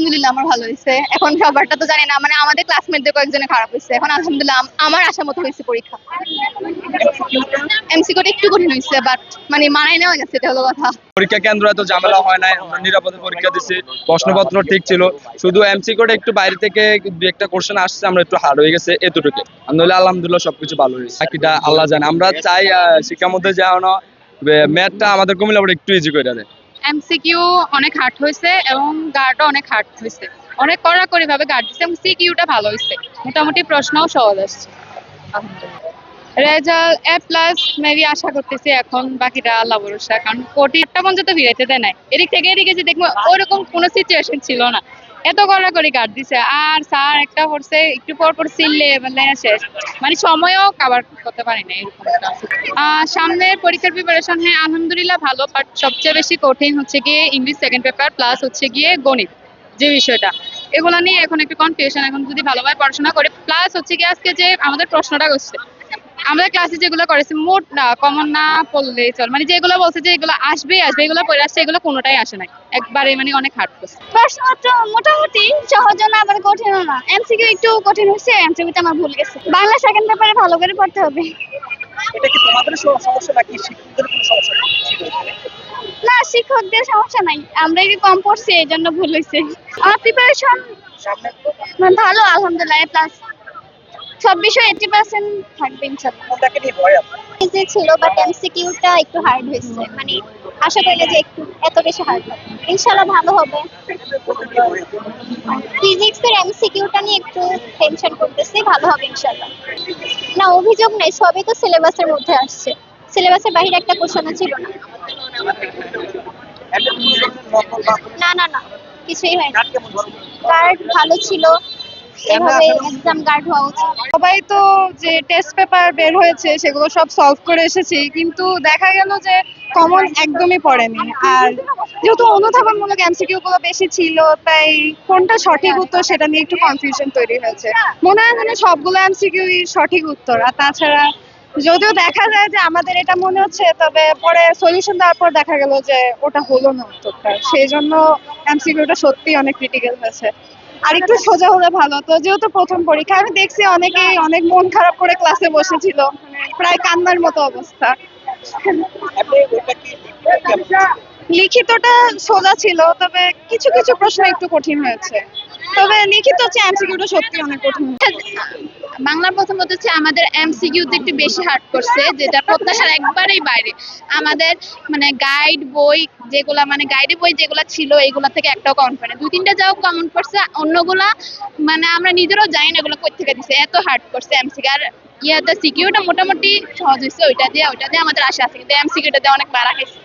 আলহামদুলিল্লাহ আমার ভালো হয়েছে। এখন সবারটা তো জানি না, মানে আমাদের ক্লাসমেটদের কয়েকজনের খারাপ হয়েছে। এখন আলহামদুলিল্লাহ আমার আশা মতো হয়েছে পরীক্ষা। এমসিকিউটা একটু কঠিন হয়েছে, বাট মানে মানায় নেওয়া গেছে, এটা হলো কথা। পরীক্ষা কেন্দ্র এত ঝামেলা হয় নাই, আমরা নিরাপদে পরীক্ষা দিচ্ছি, প্রশ্নপত্র ঠিক ছিল, শুধু এমসিকিউটা একটু বাইরে থেকে দু একটা কোশ্চেন আসছে, আমরা একটু হার্ড হয়ে গেছে এতটুকু। নইলে আলহামদুলিল্লাহ সবকিছু ভালো হয়েছে, বাকিটা আল্লাহ জানে। আমরা চাই শিক্ষার মধ্যে যাও না, ম্যাথটা আমাদের কমিলে আবার একটু ইজি করে দেয়। এমসিকিউ অনেক হার্ড হয়েছে এবং গার্ডও অনেক হার্ড হয়েছে, অনেক কড়াকড়ি ভাবে গার্ড দিচ্ছে এবং সিকিউটা ভালো হয়েছে, মোটামুটি প্রশ্নও সহজ আসছে। রেজাল্ট A+ মেবি আশা করতেছি, এখন বাকিটা আল্লাহ ভরসা, কারণ কোটিটা পর্যন্ত ভিড়াইতে দেয় নাই, এদিক থেকে এদিকে যে দেখবো ওরকম কোনো সিচুয়েশন ছিল না, এত কড়াকড়ি গার্ড দিছে। আর স্যার একটা করছে একটু পর পর চিল্লে মানে শেষ, মানে সময়ও কভার করতে পারি না এরকম একটা। সামনের পরীক্ষার প্রিপারেশন হ্যাঁ আলহামদুলিল্লাহ ভালো, বাট সবচেয়ে বেশি কঠিন হচ্ছে গিয়ে ইংলিশ সেকেন্ড পেপার প্লাস হচ্ছে গিয়ে গণিত যে বিষয়টা, এগুলো নিয়ে এখন একটু কনফিউশন। এখন যদি ভালোভাবে পড়াশোনা করে প্লাস হচ্ছে গিয়ে আজকে যে আমাদের প্রশ্নটা করছে, আমাদের ক্লাসে যেগুলো করেছে মোট না কমন না পড়লে চল, মানে যেগুলো বলছে যে এগুলো আসবেই আসবে, এগুলো পড়ে আসছে, এগুলো কোনোটাই আসে নাই একবারে, মানে অনেক হার্ড করছে। প্রশ্নপত্র মোটামুটি সহজ না, আবার কঠিনও না। এমসিকিউ একটু কঠিন হয়েছে, এমসিকিউতে আমার ভুল গেছে। বাংলা সেকেন্ড পেপারে ভালো করে পড়তে হবে। এটা কি তোমাদের সমস্যা নাকি শিক্ষকদের কোনো সমস্যা ছিল এখানে? না, শিক্ষকদের সমস্যা নাই, আমরা একটু কম পড়ছি এই জন্য ভুল হয়েছে। আমার প্রিপারেশন সামনে ভালো আলহামদুলিল্লাহ, A+। সব বিষয়ে 80% থাকবে ইনশাআল্লাহ। কোনটাকে নিয়ে ভয় আপনার? ইজি ছিল, বাট এমসিকিউটা একটু হার্ড হয়েছে, মানে আশা করি যে একটু এত বেশি হার্ড হবে। ইনশাআল্লাহ ভালো হবে। ফিজিক্সের এমসিকিউটা নিয়ে একটু টেনশন করতেছি, ভালো হবে ইনশাআল্লাহ। না, অভিযোগ নেই, সবই তো সিলেবাসের মধ্যে আসছে, সিলেবাসের বাইরে একটা কোশ্চেনও ছিল না। একটা কোনো ধরনের নকল বা না না না, কিছুই হয়নি। কাট কেমন ছিল? গার্ড ভালো ছিল, এভাবে এক্সাম গার্ড হওয়া উচিত। সবাই তো যে টেস্ট পেপার বের হয়েছে সেগুলো সব সলভ করে এসেছি, কিন্তু দেখা গেল যে কমন একদমই পড়েনি। আর যেহেতু অনুধাবনমূলক এমসিকিউ গুলো বেশি ছিল, তাই কোনটা সঠিক উত্তর সেটা নিয়ে একটু কনফিউশন তৈরি হয়েছে। মনে হয় যেন সবগুলো এমসিকিউই সঠিক উত্তর, আর তাছাড়া যদিও দেখা যায় যে আমাদের এটা মনে হচ্ছে, তবে পরে সলিউশন দেওয়ার পর দেখা গেল যে ওটা হলো না উত্তরটা, সেই জন্য এমসিকিউটা সত্যি অনেক ক্রিটিক্যাল হয়েছে। আর একটু সোজা হলে ভালো হতো, যেহেতু প্রথম পরীক্ষা। আমি দেখছি অনেকেই অনেক মন খারাপ করে ক্লাসে বসেছিল, প্রায় কান্নার মতো অবস্থা। আপনি ওইটা কি কেমন? লিখিতটা সোজা ছিল, তবে কিছু কিছু প্রশ্ন একটু কঠিন হয়েছে, তবে লিখিত হচ্ছে এমসিকিউটা সত্যি অনেক কঠিন। বাংলা প্রথমত হচ্ছে আমাদের এমসিকিউতে একটু বেশি হার্ড করছে, যেটা প্রত্যাশার একবারেই বাইরে। আমাদের মানে গাইড বই যেগুলা, মানে গাইডে বই যেগুলা ছিল এগুলা থেকে একটাও কমন পড়ে না। দুই তিনটা যাও কমন পড়ছে, অন্যগুলা মানে আমরা নিজেরাও জানি না এগুলো কই থেকে দিছে, এত হার্ড করছে এমসিকিউ। আর ইয়াতে সিকিউটা মোটামুটি সহজ হয়েছে, ওইটা দিয়ে আমাদের আশা আছে, কিন্তু এমসিকিউটা দিয়ে অনেক বাড়া খাইছে।